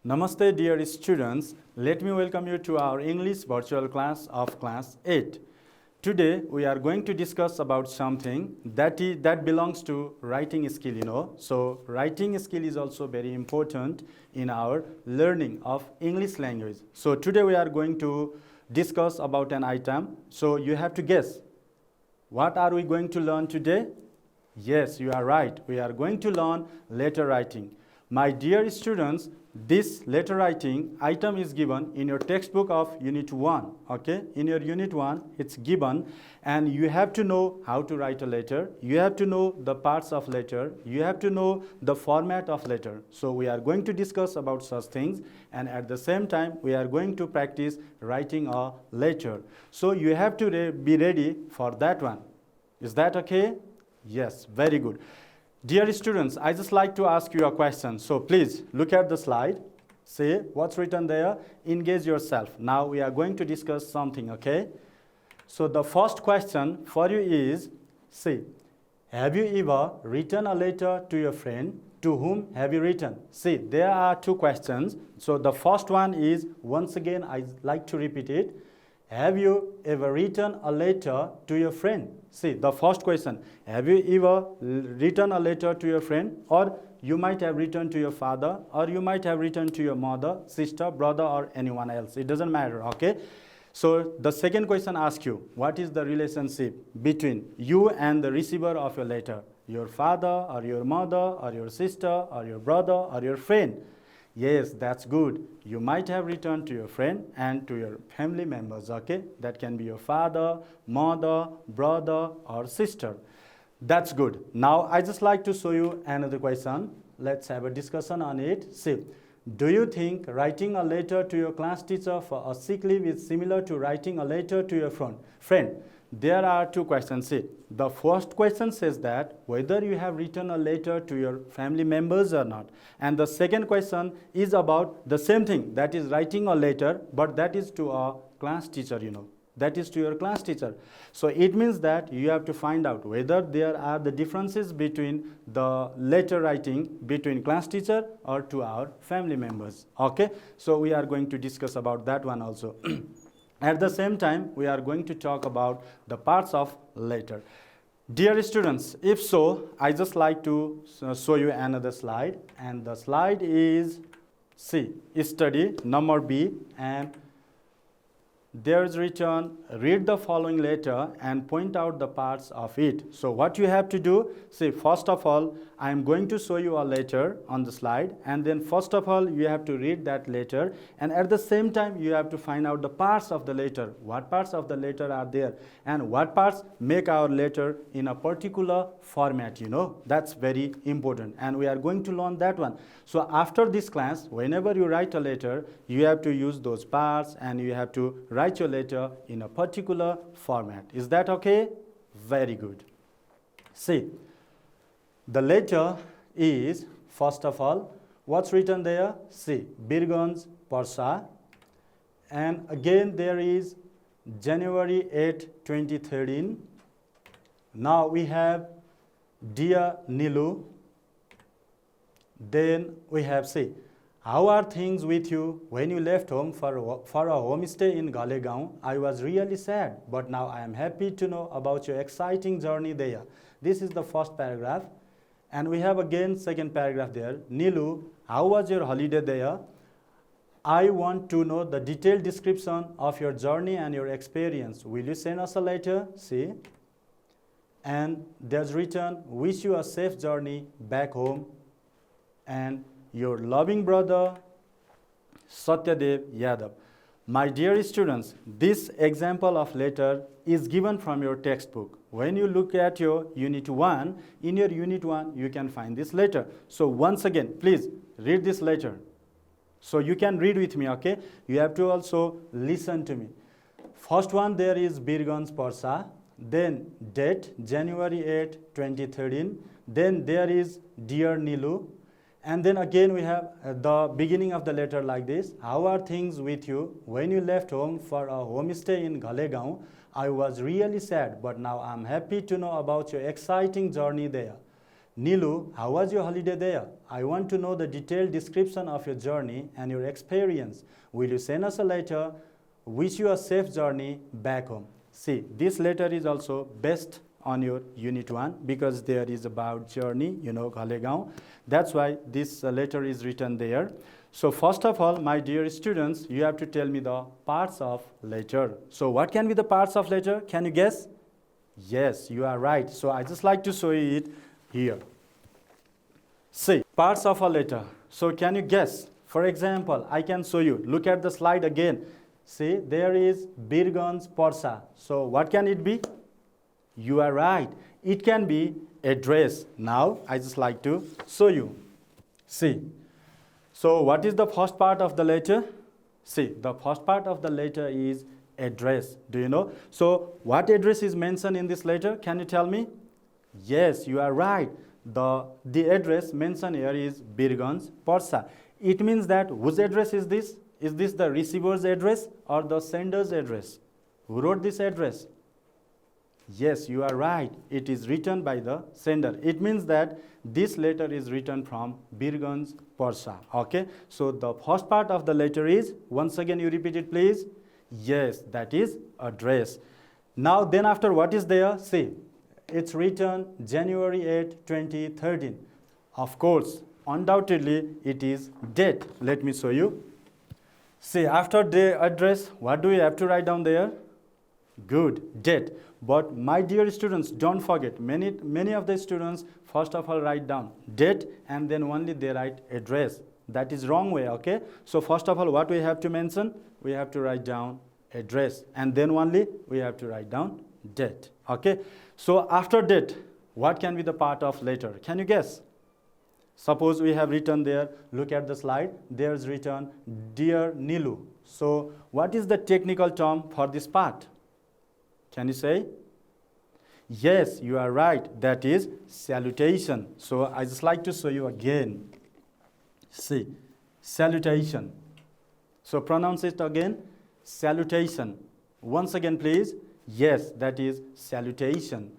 Namaste dear students, let me welcome you to our English virtual class of class 8. Today we are going to discuss about something that belongs to writing skill, So writing skill is also very important in our learning of English language. So today we are going to discuss about an item. So you have to guess, what are we going to learn today? Yes, you are right. We are going to learn letter writing. My dear students, this letter writing item is given in your textbook of Unit 1. Okay? In your Unit 1, it's given and you have to know how to write a letter. You have to know the parts of letter. You have to know the format of letter. So we are going to discuss about such things, and at the same time, we are going to practice writing a letter. So you have to be ready for that one. Is that okay? Yes, very good. Dear students, I just like to ask you a question. So please look at the slide. See what's written there. Engage yourself. Now we are going to discuss something, okay? So the first question for you is, see, have you ever written a letter to your friend? To whom have you written? See, there are two questions. So the first one is, once again, I like to repeat it. Have you ever written a letter to your friend? See, the first question, have you ever written a letter to your friend? Or you might have written to your father, or you might have written to your mother, sister, brother, or anyone else. It doesn't matter, okay? So the second question asks you, what is the relationship between you and the receiver of your letter? Your father, or your mother, or your sister, or your brother, or your friend? Yes, that's good. You might have written to your friend and to your family members, okay? That can be your father, mother, brother, or sister. That's good. Now, I just like to show you another question. Let's have a discussion on it. See, do you think writing a letter to your class teacher for a sick leave is similar to writing a letter to your friend? There are two questions. See, the first question says that whether you have written a letter to your family members or not. And the second question is about the same thing, that is writing a letter, but that is to a class teacher, That is to your class teacher. So it means that you have to find out whether there are the differences between the letter writing between class teacher or to our family members. Okay? So we are going to discuss about that one also. At the same time, we are going to talk about the parts of letter. Dear students, if so, I just like to show you another slide. And the slide is, see, study number B, and there is written, read the following letter and point out the parts of it. So what you have to do, see, first of all, I am going to show you a letter on the slide, and then first of all, you have to read that letter, and at the same time, you have to find out the parts of the letter. What parts of the letter are there, and what parts make our letter in a particular format, That's very important, and we are going to learn that one. So after this class, whenever you write a letter, you have to use those parts, and you have to write your letter in a particular format. Is that okay? Very good. See, the letter is, first of all, what's written there? See, Birganj, Parsa. And again there is January 8, 2013. Now we have Dear Nilu. Then we have, see, how are things with you? When you left home for a homestay in Galegaon, I was really sad, but now I am happy to know about your exciting journey there. This is the first paragraph. And we have again second paragraph there. Nilu, how was your holiday there? I want to know the detailed description of your journey and your experience. Will you send us a letter? See. And there's written, wish you a safe journey back home. And your loving brother, Satyadev Yadav. My dear students, this example of letter is given from your textbook. When you look at your Unit 1, in your Unit 1, you can find this letter. So once again, please read this letter. So you can read with me, okay? You have to also listen to me. First one there is Birganj Parsa. Then date, January 8, 2013. Then there is Dear Nilu. And then again we have the beginning of the letter like this. How are things with you? When you left home for a homestay in I was really sad, but now I'm happy to know about your exciting journey there. Nilu, how was your holiday there? I want to know the detailed description of your journey and your experience. Will you send us a letter? Wish you a safe journey back home. See, this letter is also best on your unit 1 because there is about journey, Galegaon. That's why this letter is written there. So first of all, my dear students, you have to tell me the parts of letter. So what can be the parts of letter? Can you guess? Yes, you are right. So I just like to show you it here. See, parts of a letter. So can you guess? For example, I can show you. Look at the slide again. See, there is Birganj Parsa. So what can it be? You are right. It can be address. Now, I just like to show you. See. So what is the first part of the letter? See, the first part of the letter is address. Do you know? So what address is mentioned in this letter? Can you tell me? Yes, you are right. The address mentioned here is Birganj Parsa. It means that whose address is this? Is this the receiver's address or the sender's address? Who wrote this address? Yes, you are right. It is written by the sender. It means that this letter is written from Birganj Parsa. Okay. So the first part of the letter is, once again you repeat it please. Yes, that is address. Now then after what is there? See, it's written January 8, 2013. Of course, undoubtedly it is date. Let me show you. See, after the address, what do we have to write down there? Good, date. But my dear students, don't forget, many of the students first of all write down date and then only they write address. That is wrong way, okay? So first of all, what we have to mention? We have to write down address and then only we have to write down date, okay? So after date, what can be the part of letter? Can you guess? Suppose we have written there, look at the slide, there's written Dear Nilu. So what is the technical term for this part? Can you say? Yes, you are right. That is salutation. So I just like to show you again. See, salutation. So pronounce it again. Salutation. Once again, please. Yes, that is salutation.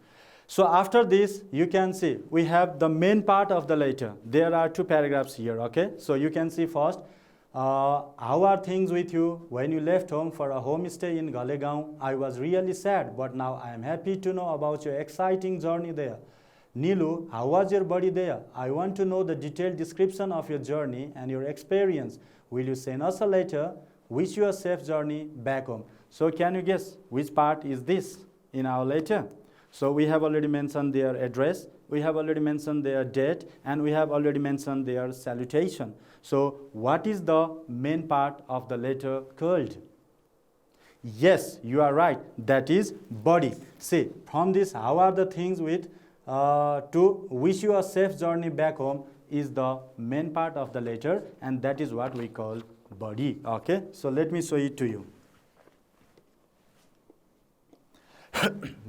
So after this, you can see we have the main part of the letter. There are 2 paragraphs here, okay? So you can see first, how are things with you? When you left home for a homestay in Galegaon, I was really sad, but now I am happy to know about your exciting journey there. Nilu, how was your body there? I want to know the detailed description of your journey and your experience. Will you send us a letter? Wish you a safe journey back home. So can you guess which part is this in our letter? So we have already mentioned their address, we have already mentioned their date, and we have already mentioned their salutation. So what is the main part of the letter called? Yes, you are right. That is body. See, from this, how are the things with to wish you a safe journey back home is the main part of the letter, and that is what we call body. Okay, so let me show it to you.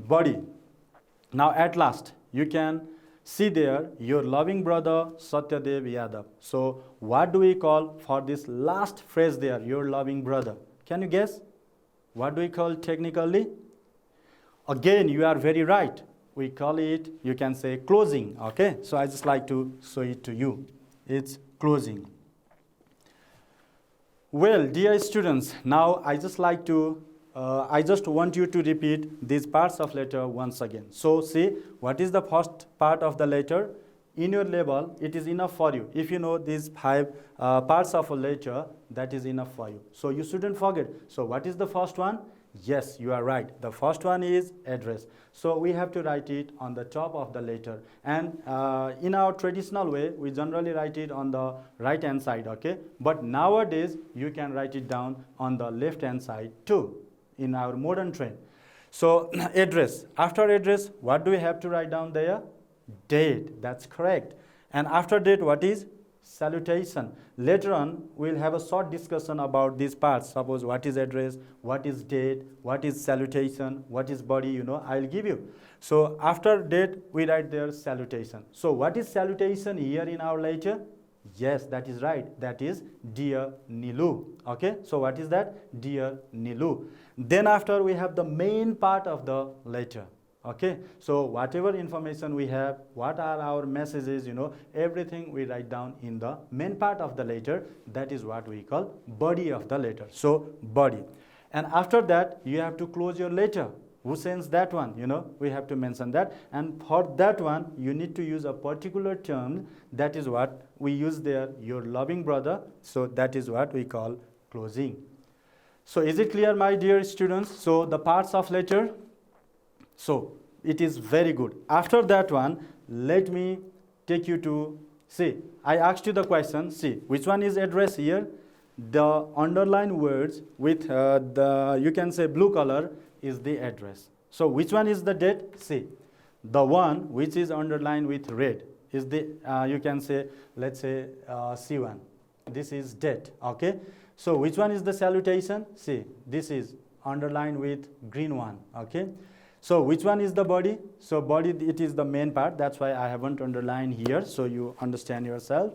Body. Now at last, you can see there your loving brother Satyadev Yadav. So what do we call for this last phrase there, your loving brother? Can you guess? What do we call technically? Again, you are very right. We call it, you can say closing. Okay, so I just like to show it to you. It's closing. Well, dear students, now I just want you to repeat these parts of letter once again. So see, what is the first part of the letter? In your level, it is enough for you. If you know these 5 parts of a letter, that is enough for you. So you shouldn't forget. So what is the first one? Yes, you are right. The first one is address. So we have to write it on the top of the letter. And in our traditional way, we generally write it on the right hand side, okay? But nowadays, you can write it down on the left hand side too, in our modern trend. So address. After address, what do we have to write down there? Date. That's correct. And after date, what is? Salutation. Later on, we'll have a short discussion about these parts. Suppose what is address, what is date, what is salutation, what is body, I'll give you. So after date, we write there salutation. So what is salutation here in our letter? Yes, that is right. That is Dear Nilu. Okay, so what is that? Dear Nilu. Then after we have the main part of the letter. Okay, so whatever information we have, what are our messages, everything we write down in the main part of the letter. That is what we call body of the letter. So body. And after that, you have to close your letter. Who sends that one? We have to mention that. And for that one, you need to use a particular term. That is what we use there, your loving brother. So that is what we call closing. So is it clear, my dear students? So the parts of letter. So it is very good. After that one, let me take you to, see, I asked you the question, see, which one is address here? The underlined words with the, you can say, blue color is the address. So which one is the date? See, the one which is underlined with red is the, you can say, let's say C1. This is date, okay? So which one is the salutation? See, this is underlined with green one, okay? So which one is the body? So body, it is the main part. That's why I haven't underlined here, so you understand yourself.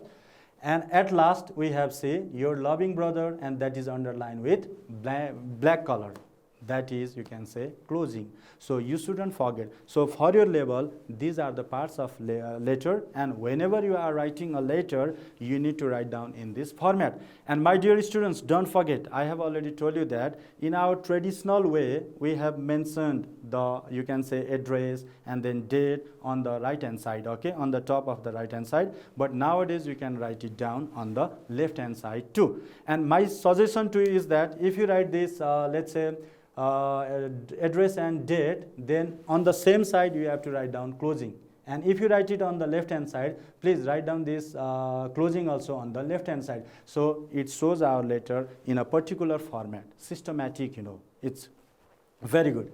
And at last, we have, say, your loving brother, and that is underlined with black color. That is, you can say, closing. So you shouldn't forget. So for your level, these are the parts of letter, and whenever you are writing a letter, you need to write down in this format. And my dear students, don't forget, I have already told you that in our traditional way, we have mentioned the, you can say, address and then date on the right hand side, okay, on the top of the right hand side. But nowadays, you can write it down on the left hand side too. And my suggestion to you is that if you write this, let's say, address and date, then on the same side you have to write down closing. And if you write it on the left hand side, please write down this closing also on the left hand side. So it shows our letter in a particular format, systematic, it's very good.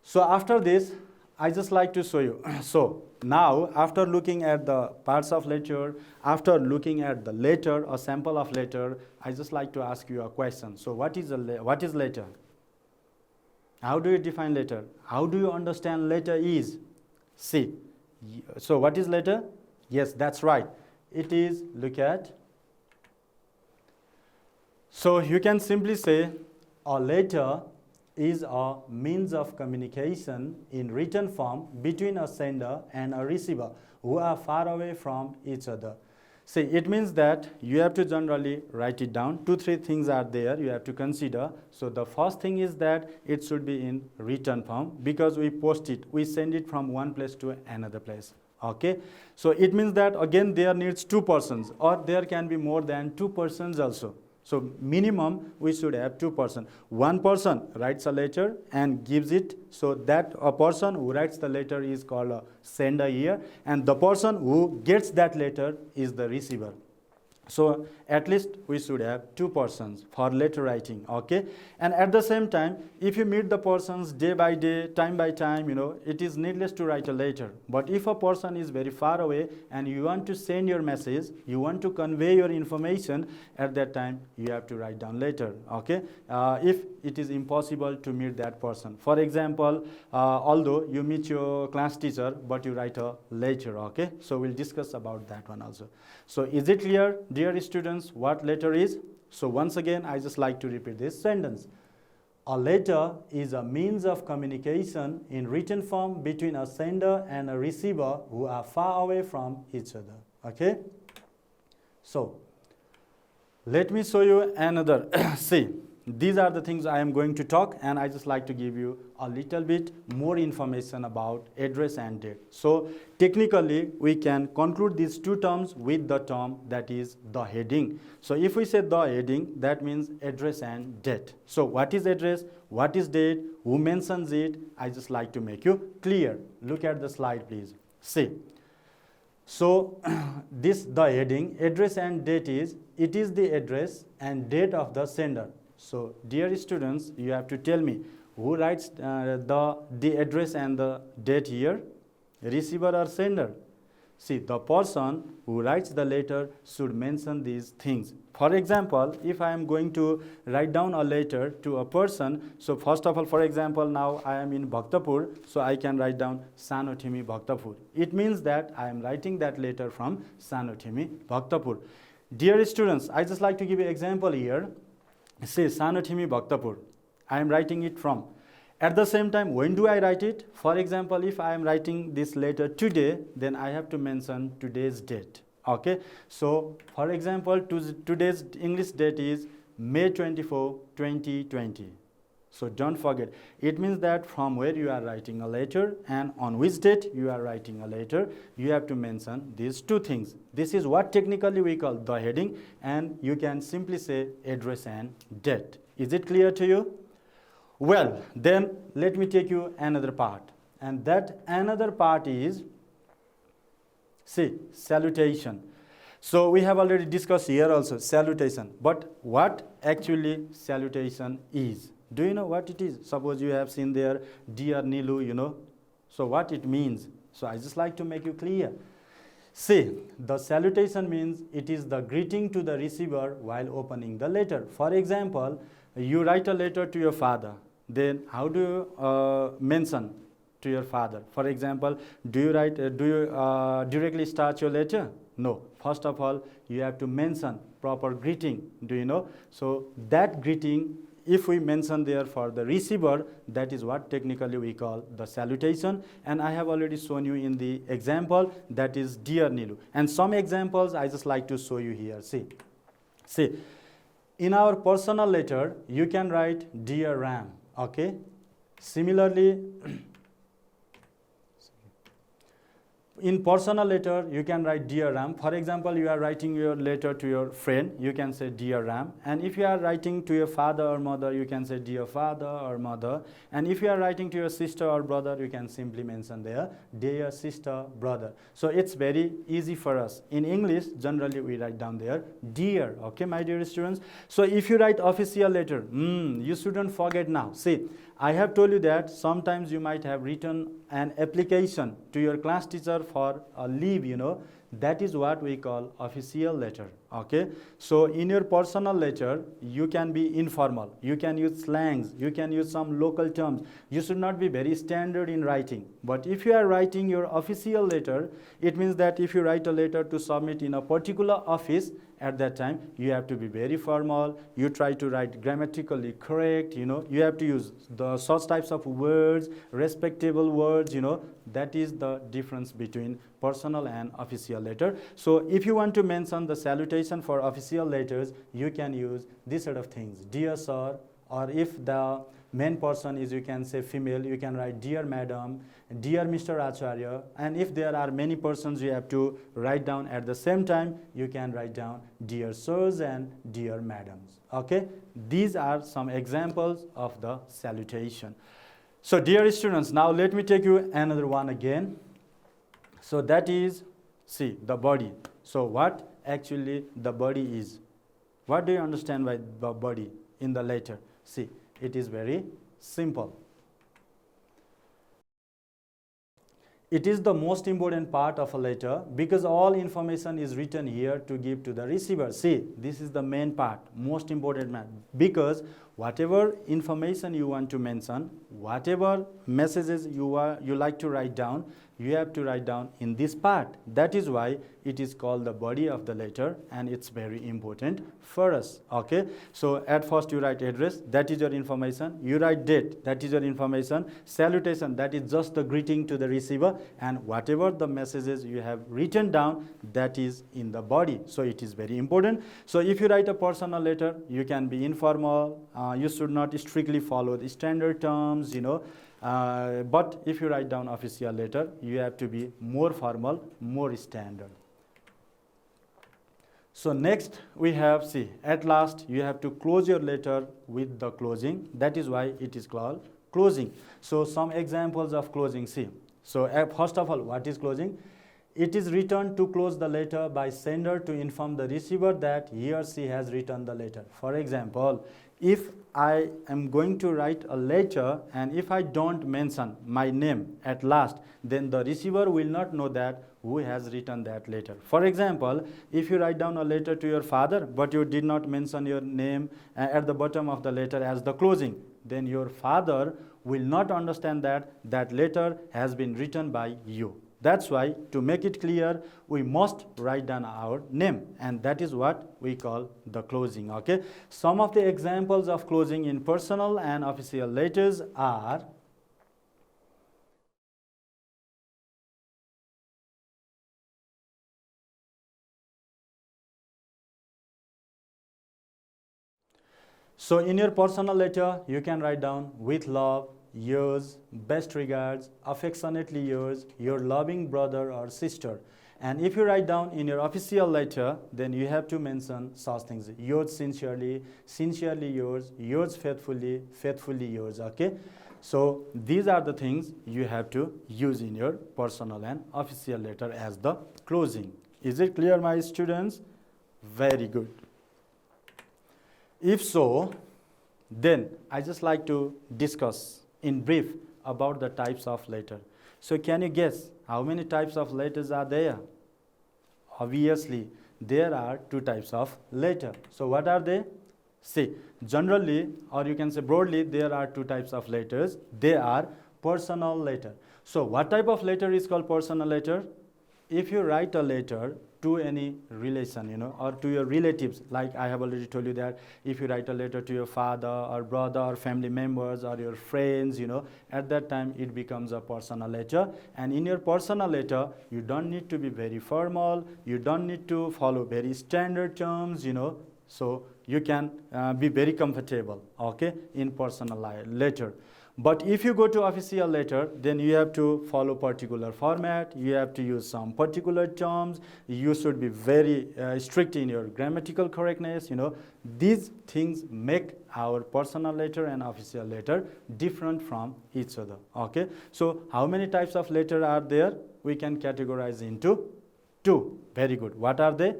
So after this, I just like to show you. So now, after looking at the parts of letter, after looking at the letter, a sample of letter, I just like to ask you a question. So what is letter? How do you define letter? How do you understand letter is? See, so what is letter? Yes, that's right. It is, look at. So you can simply say a letter is a means of communication in written form between a sender and a receiver who are far away from each other. See, it means that you have to generally write it down. 2-3 things are there you have to consider. So the first thing is that it should be in written form, because we post it, we send it from one place to another place. Okay, so it means that again there needs 2 persons, or there can be more than 2 persons also. So minimum we should have 2 persons. One person writes a letter and gives it, so that a person who writes the letter is called a sender here, and the person who gets that letter is the receiver. So at least we should have 2 persons for letter writing, okay? And at the same time, if you meet the persons day by day, time by time, it is needless to write a letter. But if a person is very far away and you want to send your message, you want to convey your information, at that time you have to write down letter, okay? If it is impossible to meet that person. For example, although you meet your class teacher, but you write a letter, okay? So we'll discuss about that one also. So is it clear, dear students, what letter is? So once again, I just like to repeat this sentence. A letter is a means of communication in written form between a sender and a receiver who are far away from each other. Okay? So let me show you another. See, these are the things I am going to talk, and I just like to give you a little bit more information about address and date. So technically, we can conclude these 2 terms with the term that is the heading. So if we say the heading, that means address and date. So what is address? What is date? Who mentions it? I just like to make you clear. Look at the slide, please. See. So this the heading, address and date is, it is the address and date of the sender. So dear students, you have to tell me who writes the address and the date here, receiver or sender? See, the person who writes the letter should mention these things. For example, if I am going to write down a letter to a person, so first of all, for example, now I am in Bhaktapur, so I can write down Salutation Bhaktapur. It means that I am writing that letter from Salutation Bhaktapur. Dear students, I just like to give you an example here. Say Salutation Bhaktapur. I am writing it from. At the same time, when do I write it? For example, if I am writing this letter today, then I have to mention today's date. Okay, so for example, today's English date is May 24, 2020. So don't forget, it means that from where you are writing a letter and on which date you are writing a letter, you have to mention these two things. This is what technically we call the heading, and you can simply say address and date. Is it clear to you? Well, then let me take you another part, and that another part is, see, salutation. So we have already discussed here also salutation, but what actually salutation is? Do you know what it is? Suppose you have seen there, dear Nilu, you know. So what it means? So I just like to make you clear. See, the salutation means it is the greeting to the receiver while opening the letter. For example, you write a letter to your father. Then how do you mention to your father? For example, do you directly start your letter? No. First of all, you have to mention proper greeting. Do you know? So that greeting, if we mention there for the receiver, that is what technically we call the salutation. And I have already shown you in the example, that is dear Nilu. And some examples I just like to show you here. See, in our personal letter, you can write dear Ram. Okay. Similarly, in personal letter, you can write dear Ram. For example, you are writing your letter to your friend, you can say dear Ram. And if you are writing to your father or mother, you can say dear father or mother. And if you are writing to your sister or brother, you can simply mention there dear sister, brother. So it's very easy for us. In English, generally we write down there dear. Okay, my dear students. So if you write official letter, you shouldn't forget now. See, I have told you that sometimes you might have written an application to your class teacher for a leave, you know. That is what we call official letter. Okay, so in your personal letter, you can be informal, you can use slangs, you can use some local terms. You should not be very standard in writing. But if you are writing your official letter, it means that if you write a letter to submit in a particular office, at that time you have to be very formal. You try to write grammatically correct, you know. You have to use the such types of words, respectable words, you know. That is the difference between personal and official letter. So if you want to mention the salutation for official letters, you can use this sort of things, dear sir, or if the main person is, you can say female, you can write dear madam, dear Mr. Acharya. And if there are many persons you have to write down at the same time, you can write down dear sirs and dear madams. Okay, these are some examples of the salutation. So dear students, now let me take you another one again. So that is, see, the body. So what actually the body is? What do you understand by the body in the letter? See, it is very simple. It is the most important part of a letter because all information is written here to give to the receiver. See, this is the main part, most important part, because whatever information you want to mention, whatever messages you like to write down, you have to write down in this part. That is why it is called the body of the letter, and it's very important for us. Okay, so at first you write address, that is your information. You write date, that is your information. Salutation, that is just the greeting to the receiver, and whatever the messages you have written down, that is in the body. So it is very important. So if you write a personal letter, you can be informal. You should not strictly follow the standard terms, you know. But if you write down official letter, you have to be more formal, more standard. So next we have, see, at last you have to close your letter with the closing. That is why it is called closing. So some examples of closing, see. So first of all, what is closing? It is written to close the letter by sender to inform the receiver that he or she has written the letter. For example, if I am going to write a letter and if I don't mention my name at last, then the receiver will not know that who has written that letter. For example, if you write down a letter to your father but you did not mention your name at the bottom of the letter as the closing, then your father will not understand that that letter has been written by you. That's why, to make it clear, we must write down our name, and that is what we call the closing. Okay. Some of the examples of closing in personal and official letters are so in your personal letter, you can write down with love, yours, best regards, affectionately yours, your loving brother or sister. And if you write down in your official letter, then you have to mention such things. Yours sincerely, sincerely yours faithfully, faithfully yours. Okay. So these are the things you have to use in your personal and official letter as the closing. Is it clear, my students? Very good. If so, then I just like to discuss in brief about the types of letter. So can you guess how many types of letters are there? Obviously, there are two types of letter. So what are they? See, generally, or you can say broadly, there are two types of letters. They are personal letter. So what type of letter is called personal letter? If you write a letter to any relation, or to your relatives, like I have already told you that if you write a letter to your father or brother or family members or your friends, at that time it becomes a personal letter. And in your personal letter, you don't need to be very formal, you don't need to follow very standard terms, so you can be very comfortable, okay, in personal letter. But if you go to official letter, then you have to follow particular format, you have to use some particular terms, you should be very strict in your grammatical correctness, These things make our personal letter and official letter different from each other, okay. So how many types of letter are there? We can categorize into two. Very good. What are they?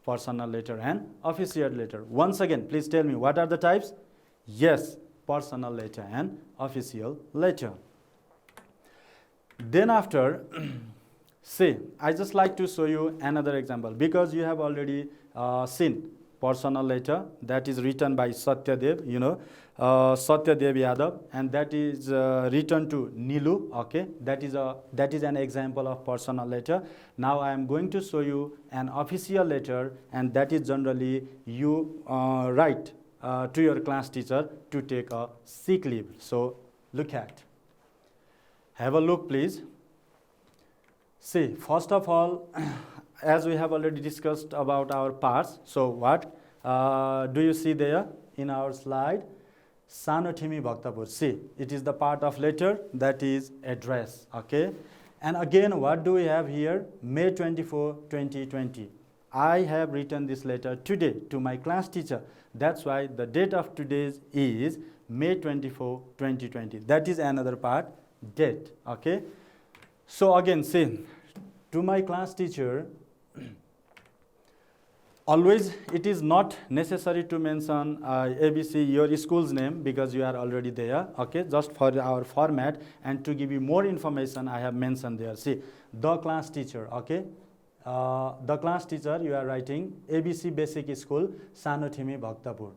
Personal letter and official letter. Once again, please tell me, what are the types? Yes, personal letter and official letter. Then after, see, I just like to show you another example, because you have already seen personal letter that is written by Satyadev, Satyadev Yadav, and that is written to Nilu, okay. That is an example of personal letter. Now I am going to show you an official letter, and that is generally you write to your class teacher to take a sick leave. So look at. Have a look, please. See, first of all, as we have already discussed about our parts, so what do you see there in our slide? Sanotimi Bhaktapur. See, it is the part of letter that is address, okay. And again, what do we have here? May 24, 2020. I have written this letter today to my class teacher. That's why the date of today is May 24, 2020. That is another part, date, okay. So again, see, to my class teacher, always it is not necessary to mention ABC, your school's name, because you are already there, okay. Just for our format and to give you more information, I have mentioned there. See, the class teacher, okay. The class teacher, you are writing ABC Basic School, Sanothimi Bhaktapur.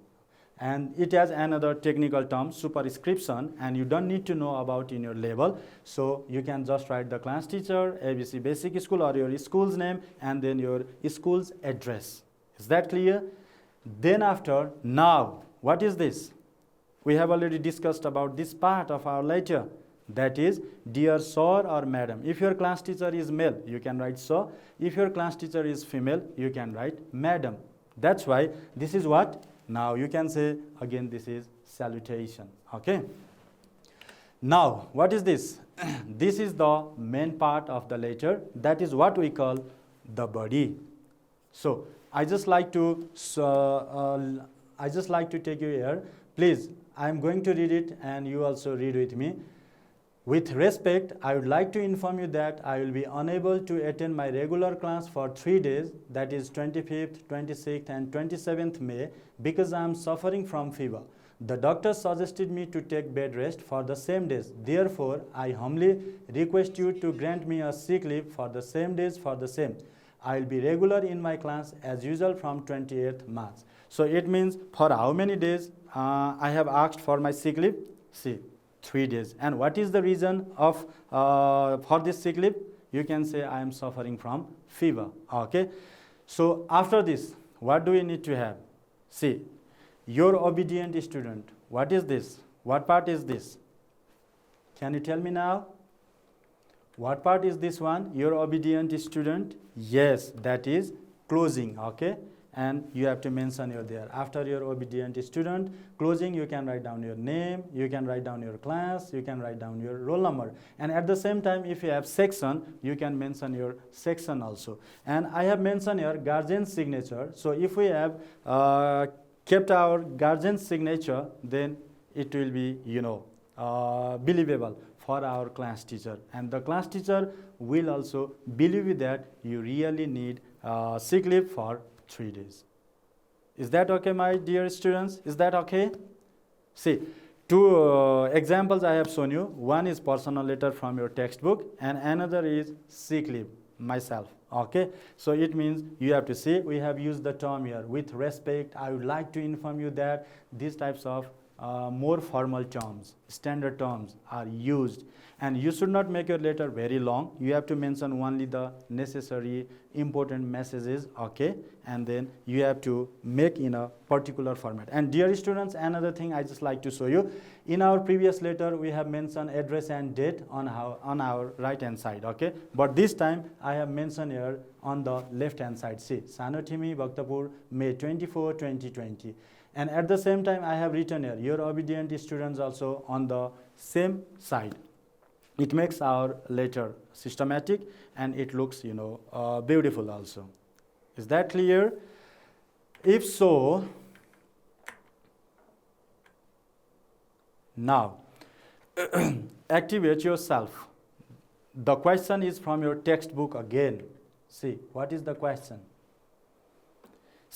And it has another technical term, superscription, and you don't need to know about in your label. So you can just write the class teacher, ABC Basic School, or your school's name, and then your school's address. Is that clear? Then after, now, what is this? We have already discussed about this part of our letter. That is, dear sir or madam. If your class teacher is male, you can write sir. If your class teacher is female, you can write madam. That's why this is what? Now you can say again, this is salutation, okay. Now what is this? This is the main part of the letter. That is what we call the body. So I just like to take you here. Please, I am going to read it and you also read with me. With respect, I would like to inform you that I will be unable to attend my regular class for 3 days, that is 25th, 26th and 27th May, because I am suffering from fever. The doctor suggested me to take bed rest for the same days. Therefore, I humbly request you to grant me a sick leave for the same days for the same. I will be regular in my class as usual from 28th March. So it means for how many days I have asked for my sick leave? See, 3 days. And what is the reason of for this sick leave? you can say I am suffering from fever. Okay, so after this, what do we need to have? See, your obedient student. What is this? What part is this? Can you tell me now? What part is this one? Your obedient student? Yes, that is closing. Okay, and you have to mention your there. After your obedient student, closing, you can write down your name, you can write down your class, you can write down your roll number. And at the same time, if you have section, you can mention your section also. And I have mentioned your guardian signature. So if we have kept our guardian signature, then it will be, believable for our class teacher, and the class teacher will also believe that you really need sick leave for 3 days. Is that okay, my dear students? Is that okay? See, two examples I have shown you. One is personal letter from your textbook, and another is sick leave, myself. Okay, so it means you have to see, we have used the term here with respect. I would like to inform you that these types of more formal terms, standard terms are used, and you should not make your letter very long. You have to mention only the necessary important messages. Okay, and then you have to make in a particular format. And dear students, another thing I just like to show you, in our previous letter we have mentioned address and date on our right hand side. Okay, but this time I have mentioned here on the left hand side. See, Sanotimi, Bhaktapur, May 24, 2020. And at the same time, I have written here, your obedient students also on the same side. It makes our letter systematic, and it looks, beautiful also. Is that clear? If so, now, activate yourself. The question is from your textbook again. See, what is the question?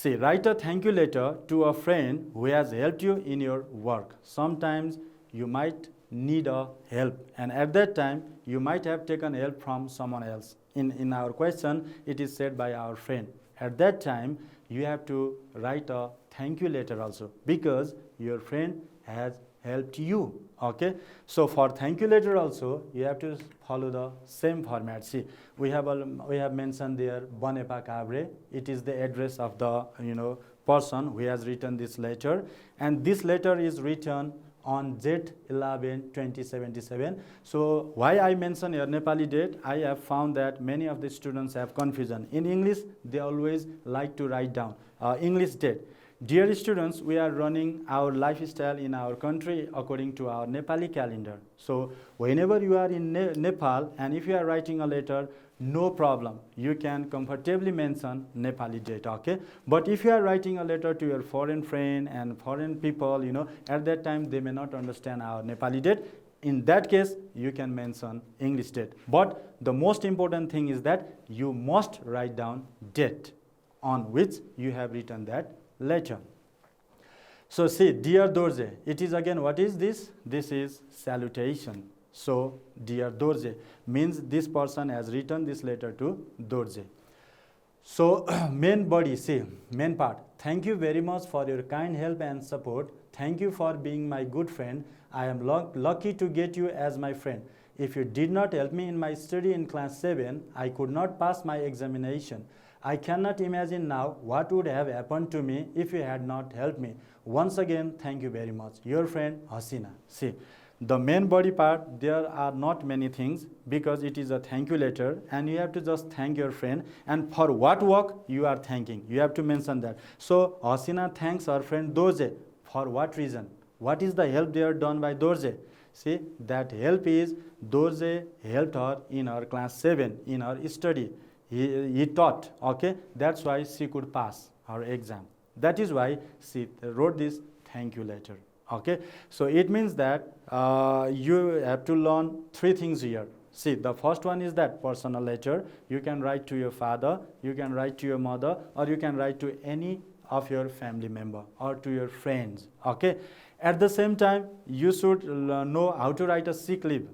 See, write a thank you letter to a friend who has helped you in your work. Sometimes you might need a help, and at that time you might have taken help from someone else. In our question, it is said by our friend. At that time, you have to write a thank you letter also, because your friend has helped you. Okay, so for thank you letter also, you have to follow the same format. See, we have mentioned there Banepa Kabre. It is the address of the person who has written this letter, and this letter is written on Jet 11, 2077. So why I mention your Nepali date, I have found that many of the students have confusion. In English, they always like to write down English date. Dear students, we are running our lifestyle in our country according to our Nepali calendar. So whenever you are in Nepal, and if you are writing a letter, no problem. You can comfortably mention Nepali date, okay? But if you are writing a letter to your foreign friend and foreign people, at that time they may not understand our Nepali date. In that case, you can mention English date. But the most important thing is that you must write down date on which you have written that letter. So see, dear Dorje, it is again, what is this? This is salutation. So dear Dorje means this person has written this letter to Dorje. So main body, see, main part. Thank you very much for your kind help and support. Thank you for being my good friend. I am lucky to get you as my friend. If you did not help me in my study in class 7, I could not pass my examination. I cannot imagine now what would have happened to me if you had not helped me. Once again, thank you very much. Your friend, Hasina. See, the main body part, there are not many things, because it is a thank you letter, and you have to just thank your friend, and for what work you are thanking. You have to mention that. So, Hasina thanks her friend Dorje. For what reason? What is the help they are done by Dorje? See, that help is Dorje helped her in her class 7, in her study. He taught, okay? That's why she could pass her exam. That is why she wrote this thank you letter, okay? So it means that you have to learn 3 things here. See, the first one is that personal letter. You can write to your father, you can write to your mother, or you can write to any of your family member or to your friends, okay? At the same time, you should know how to write a sick leave.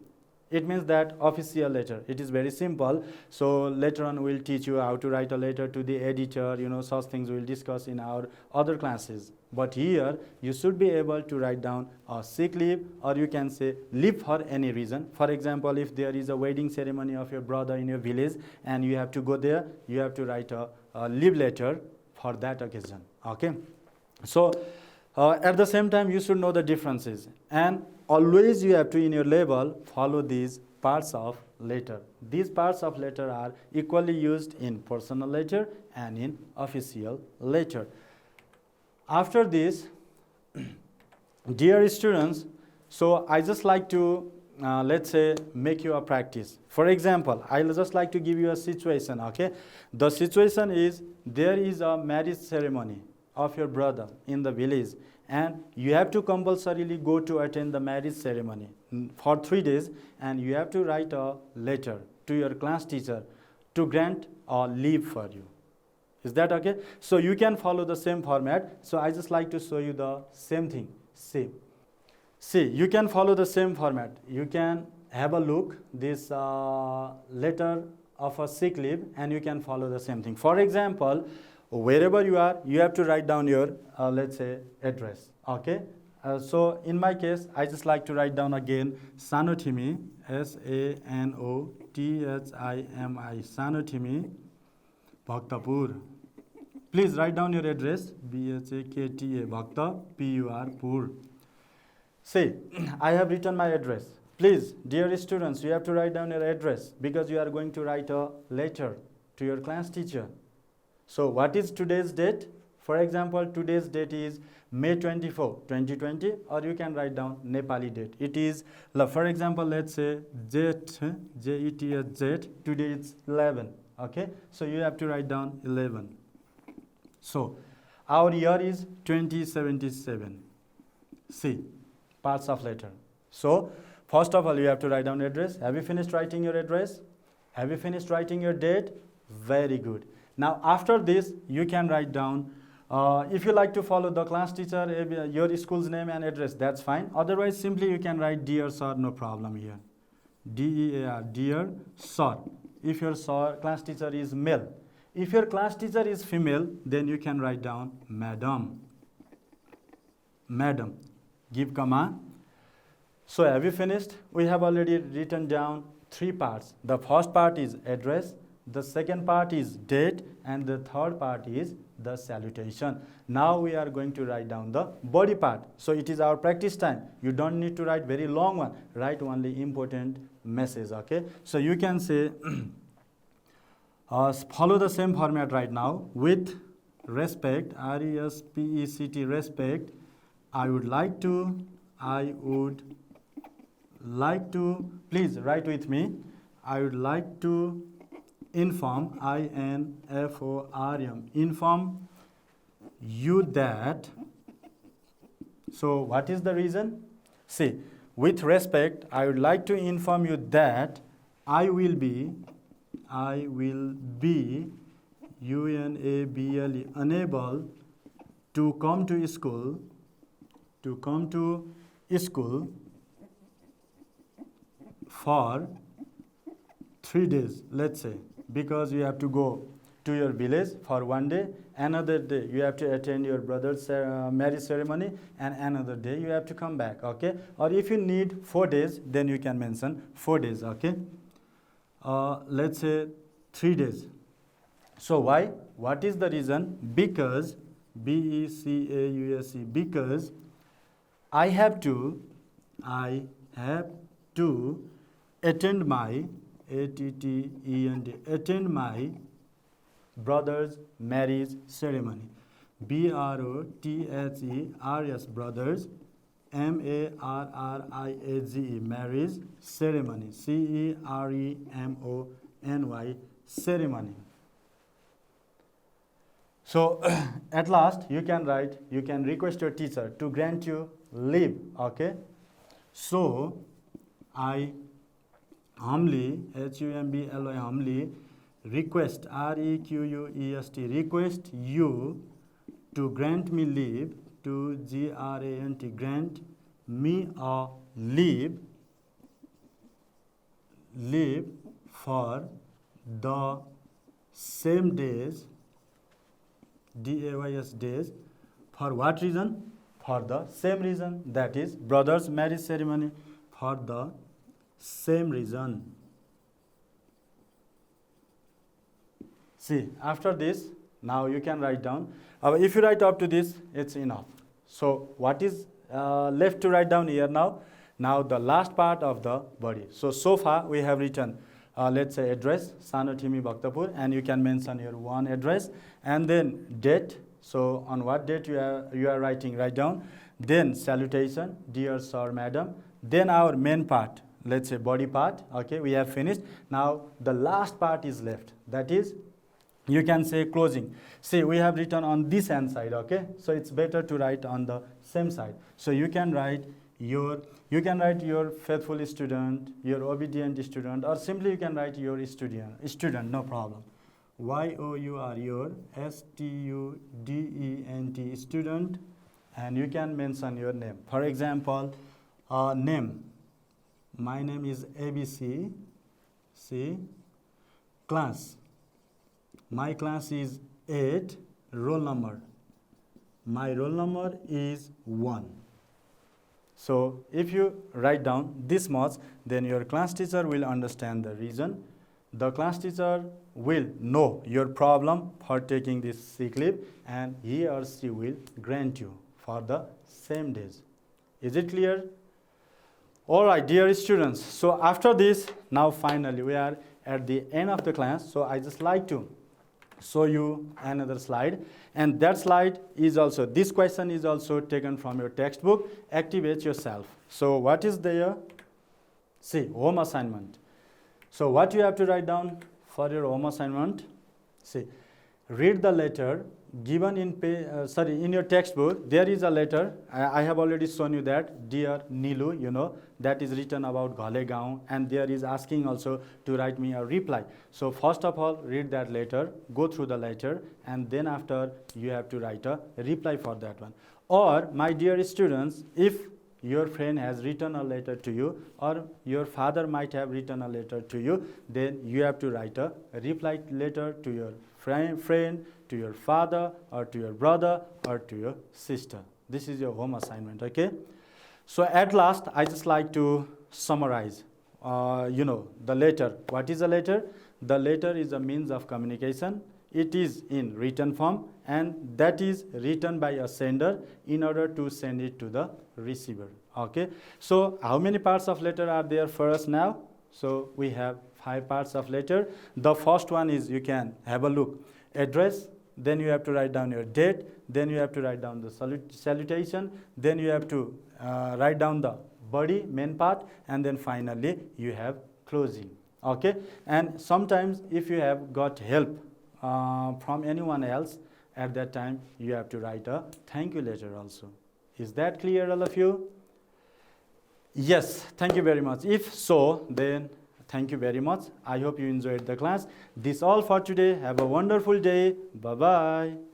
It means that official letter. It is very simple. So later on we'll teach you how to write a letter to the editor. Such things we'll discuss in our other classes. But here you should be able to write down a sick leave, or you can say leave for any reason. For example, if there is a wedding ceremony of your brother in your village and you have to go there, you have to write a leave letter for that occasion. Okay. So at the same time, you should know the differences, and always you have to in your level follow these parts of letter. These parts of letter are equally used in personal letter and in official letter. After this, dear students, so I just like to let's say make you a practice. For example, I'll just like to give you a situation. Okay, the situation is there is a marriage ceremony of your brother in the village, and you have to compulsorily go to attend the marriage ceremony for 3 days, and you have to write a letter to your class teacher to grant a leave for you. Is that okay? So you can follow the same format. So I just like to show you the same thing. See, you can follow the same format. You can have a look this letter of a sick leave, and you can follow the same thing. For example, wherever you are, you have to write down your let's say address. Okay. So in my case, I just like to write down again Sanothimi, Sanothimi, Sanothimi, Bhaktapur. Please write down your address, Bhakta, Bhaktapur, Pur. See, I have written my address. Please, dear students, you have to write down your address because you are going to write a letter to your class teacher. So what is today's date? For example, today's date is May 24, 2020, or you can write down Nepali date. It is, for example, let's say Jet, Jet, today it's 11. Okay, so you have to write down 11. So our year is 2077. See, parts of letter. So first of all, you have to write down address. Have you finished writing your address? Have you finished writing your date? Very good. Now after this, you can write down, if you like to follow the class teacher, your school's name and address, that's fine. Otherwise, simply you can write dear sir, no problem here. DEAR, dear sir. If your class teacher is male. If your class teacher is female, then you can write down madam. Madam. Give comma. So have you finished? We have already written down 3 parts. The first part is address, the second part is date, and the third part is the salutation. Now we are going to write down the body part. So it is our practice time. You don't need to write very long one. Write only important message. Okay. So you can say follow the same format right now. With respect, RESPECT, respect, I would like to, please write with me. I would like to inform, INFORM, inform you that. So what is the reason? See, with respect, I would like to inform you that I will be UNABLE, unable to come to school, for 3 days, let's say, because you have to go to your village for 1 day, another day you have to attend your brother's marriage ceremony, and another day you have to come back. Okay, or if you need 4 days, then you can mention 4 days. Okay, let's say 3 days. So why? What is the reason? Because BECAUSE, because I have to attend my attend my brother's marriage ceremony. BROTHERS, brothers, MARRIAGE, marriage ceremony, CEREMONY, ceremony. So at last you can write, you can request your teacher to grant you leave. Okay, so I humbly, HUMBLY, humbly request, REQUEST, request you to grant me leave, to GRANT, grant me a leave for the same days, DAYS days, For what reason? For the same reason, that is brother's marriage ceremony. For the same reason. See, after this, now you can write down. If you write up to this, it's enough. So what is left to write down here now? Now the last part of the body. So far we have written, let's say address, Sano Timi Bhaktapur, and you can mention your one address, and then date. So on what date you are writing, write down. Then salutation, dear sir, madam. Then our main part, let's say body part. Okay, we have finished. Now the last part is left. That is, you can say closing. See, we have written on this hand side, okay? So it's better to write on the same side. So you can write your faithful student, your obedient student, or simply you can write your student, no problem. Y-O-U-R, your S-T-U-D-E-N-T, student, and you can mention your name. For example, name. My name is ABC. See, class. My class is 8, roll number. My roll number is 1. So if you write down this much, then your class teacher will understand the reason. The class teacher will know your problem for taking this sick leave, and he or she will grant you for the same days. Is it clear? All right, dear students. So after this, now finally we are at the end of the class. So I just like to show you another slide, and that slide is also, this question is also taken from your textbook. Activate yourself. So what is there? See, home assignment. So what you have to write down for your home assignment? See, read the letter given in in your textbook. There is a letter. I have already shown you that, dear Nilu, you know, that is written about Ghalegaon, and there is asking also to write me a reply. So first of all, read that letter, go through the letter, and then after you have to write a reply for that one. Or, my dear students, if your friend has written a letter to you, or your father might have written a letter to you, then you have to write a reply letter to your friend, to your father, or to your brother, or to your sister. This is your home assignment, okay? So at last, I just like to summarize, the letter. What is a letter? The letter is a means of communication. It is in written form, and that is written by a sender in order to send it to the receiver, okay? So how many parts of letter are there for us now? So we have 5 parts of letter. The first one is, you can have a look, address, then you have to write down your date, then you have to write down the salutation, then you have to write down the body, main part, and then finally you have closing, okay? And sometimes if you have got help from anyone else, at that time you have to write a thank you letter also. Is that clear, all of you? Yes, thank you very much. If so, then thank you very much. I hope you enjoyed the class. This all for today. Have a wonderful day. Bye-bye.